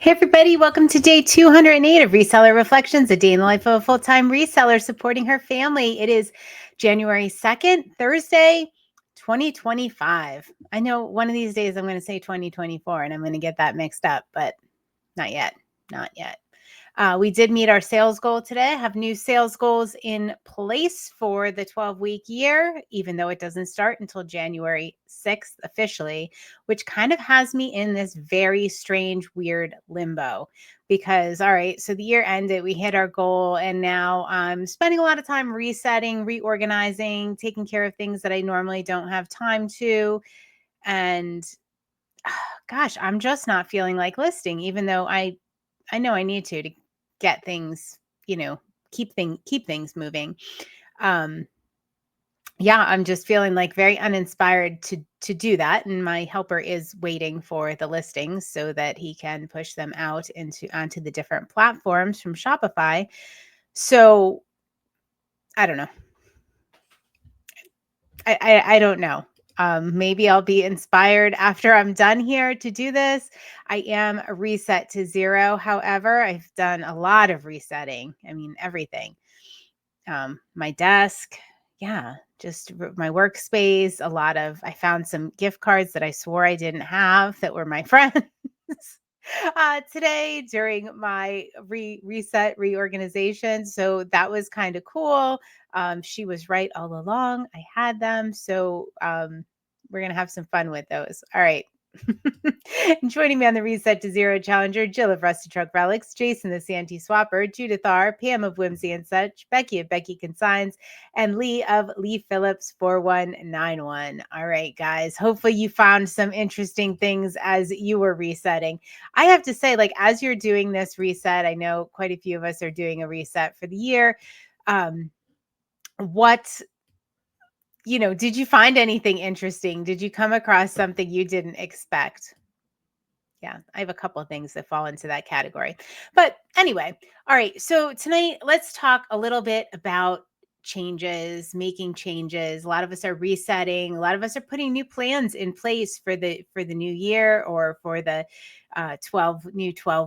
Hey everybody, welcome to day 208 of Reseller Reflections, a day in the life of a full-time reseller supporting her family. It is January 2nd, Thursday, 2025. I know one of these days I'm going to say 2024 and I'm going to get that mixed up, but not yet. Not yet. We did meet our sales goal today. I have new sales goals in place for the 12-week year, even though it doesn't start until January 6th officially, which kind of has me in this very strange, weird limbo because, all right, so the year ended, we hit our goal, and now I'm spending a lot of time resetting, reorganizing, taking care of things that I normally don't have time to. And gosh, I'm just not feeling like listing, even though I know I need to get things, keep things moving. Um, yeah, I'm just feeling like very uninspired to do that. And my helper is waiting for the listings so that he can push them out onto the different platforms from Shopify. So I don't know. I don't know. Maybe I'll be inspired after I'm done here to do this. I am a reset to zero. However, I've done a lot of resetting. I mean, everything. My desk, yeah, just my workspace. I found some gift cards that I swore I didn't have that were my friends. Today during my reset reorganization. So that was kind of cool. She was right all along. I had them. So we're going to have some fun with those. All right. Joining me on the Reset to Zero Challenger, Jill of Rusty Truck Relics, Jason the Santee Swapper, Judith R, Pam of Whimsy and Such, Becky of Becky Consigns, and Lee of Lee Phillips 4191. All right, guys. Hopefully you found some interesting things as you were resetting. I have to say, like, as you're doing this reset, I know quite a few of us are doing a reset for the year. What did you find anything interesting? Did you come across something you didn't expect? Yeah, I have a couple of things that fall into that category. But anyway, all right. So tonight, let's talk a little bit about changes, making changes. A lot of us are resetting. A lot of us are putting new plans in place for the new year or for the 12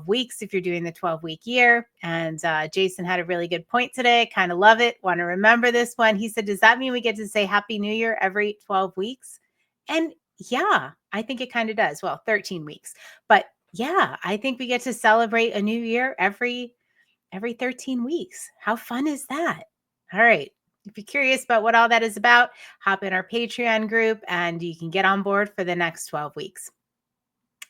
weeks if you're doing the 12-week year. And Jason had a really good point today. Kind of love it. Want to remember this one. He said, does that mean we get to say Happy New Year every 12 weeks? And yeah, I think it kind of does. Well, 13 weeks. But yeah, I think we get to celebrate a new year every 13 weeks. How fun is that? All right. If you're curious about what all that is about, hop in our Patreon group and you can get on board for the next 12 weeks.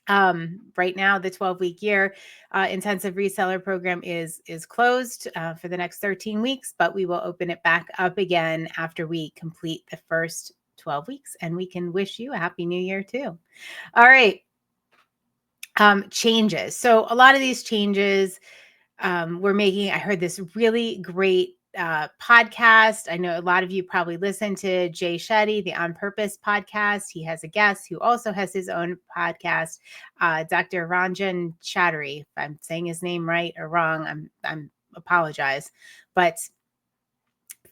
Right now, the 12-week year intensive reseller program is closed for the next 13 weeks, but we will open it back up again after we complete the first 12 weeks, and we can wish you a happy new year too. All right. Changes. So a lot of these changes we're making. I heard this really great podcast. I know a lot of you probably listen to Jay Shetty, the On Purpose podcast. He has a guest who also has his own podcast, Dr. Ranjan Chattery. If I'm saying his name right or wrong, I'm apologize. But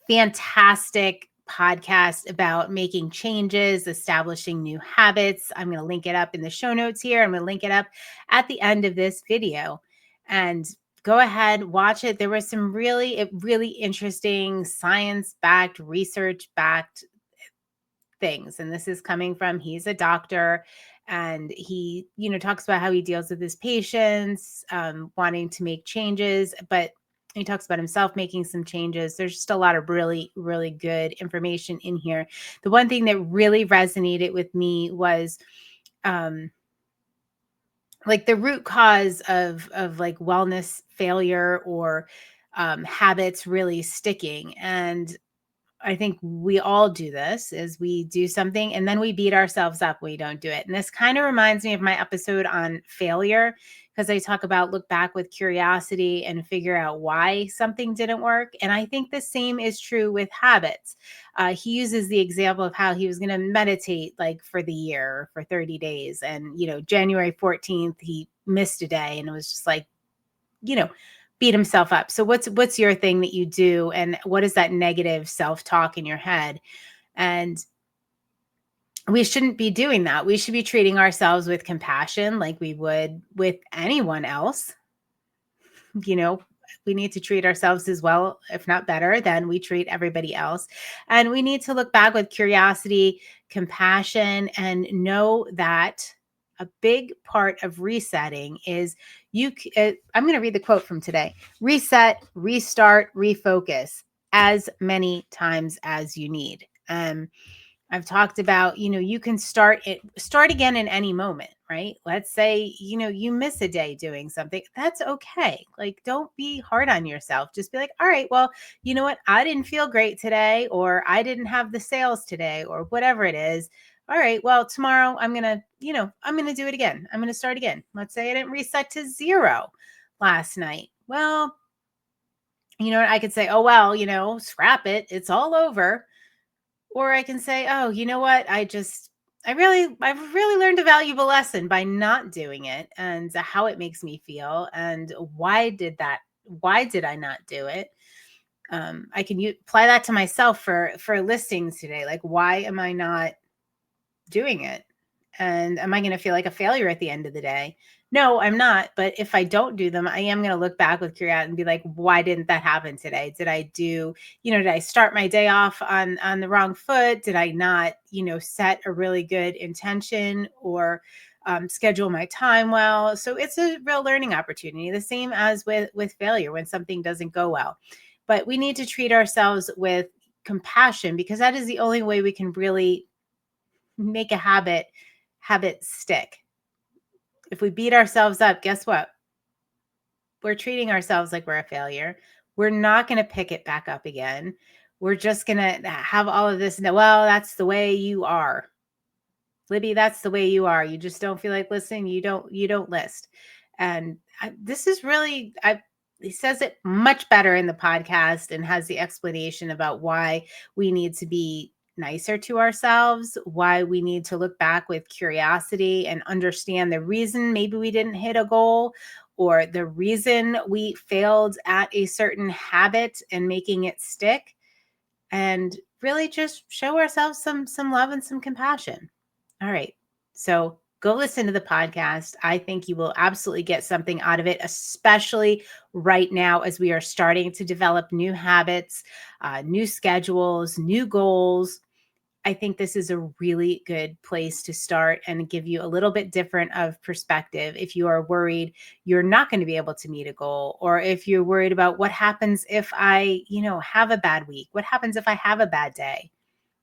fantastic podcast about making changes, establishing new habits. I'm going to link it up in the show notes here. I'm going to link it up at the end of this video. And go ahead, watch it. There was some really interesting science-backed, research-backed things. And this is coming from, he's a doctor, and he, talks about how he deals with his patients, wanting to make changes, but he talks about himself making some changes. There's just a lot of really, really good information in here. The one thing that really resonated with me was, like the root cause of like wellness failure or habits really sticking. And I think we all do this, is we do something and then we beat ourselves up when we don't do it. And this kind of reminds me of my episode on failure, because I talk about look back with curiosity and figure out why something didn't work. And I think the same is true with habits. He uses the example of how he was going to meditate like for the year for 30 days. And, January 14th, he missed a day, and it was just like, beat himself up. So what's your thing that you do, and what is that negative self-talk in your head? And we shouldn't be doing that. We should be treating ourselves with compassion like we would with anyone else. You know, we need to treat ourselves as well, if not better, than we treat everybody else. And we need to look back with curiosity, compassion, and know that a big part of resetting is I'm going to read the quote from today: reset, restart, refocus as many times as you need. I've talked about, you can start again in any moment, right? Let's say, you miss a day doing something. That's okay. Like, don't be hard on yourself. Just be like, all right, well, you know what? I didn't feel great today, or I didn't have the sales today, or whatever it is. All right, well, tomorrow I'm going to do it again. I'm going to start again. Let's say I didn't reset to 0 last night. Well, you know what? I could say, oh, well, scrap it. It's all over. Or I can say, oh, you know what? I've really learned a valuable lesson by not doing it, and how it makes me feel, and why did I not do it? I can apply that to myself for listings today. Like, why am I not doing it? And am I going to feel like a failure at the end of the day? No, I'm not. But if I don't do them, I am going to look back with curiosity and be like, why didn't that happen today? Did I start my day off on the wrong foot? Did I not, set a really good intention, or schedule my time well? So it's a real learning opportunity. The same as with failure when something doesn't go well. But we need to treat ourselves with compassion, because that is the only way we can really make a habit stick. If we beat ourselves up, guess what? We're treating ourselves like we're a failure. We're not going to pick it back up again. We're just going to have all of this. Well, that's the way you are. Libby, that's the way you are. You just don't feel like listening. You don't list. And this is really, he says it much better in the podcast, and has the explanation about why we need to be nicer to ourselves, why we need to look back with curiosity and understand the reason maybe we didn't hit a goal, or the reason we failed at a certain habit and making it stick, and really just show ourselves some love and some compassion. All right. So go listen to the podcast. I think you will absolutely get something out of it, especially right now as we are starting to develop new habits, new schedules, new goals. I think this is a really good place to start and give you a little bit different of perspective if you are worried you're not going to be able to meet a goal, or if you're worried about what happens if I, have a bad week, what happens if I have a bad day.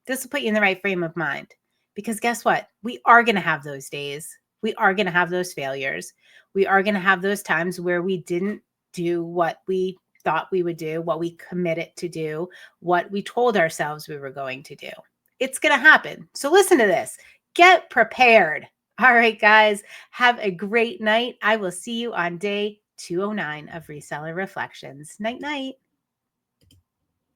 This will put you in the right frame of mind, because guess what? We are going to have those days. We are going to have those failures. We are going to have those times where we didn't do what we thought we would do, what we committed to do, what we told ourselves we were going to do. It's going to happen. So listen to this. Get prepared. All right, guys, have a great night. I will see you on day 209 of Reseller Reflections. Night, night.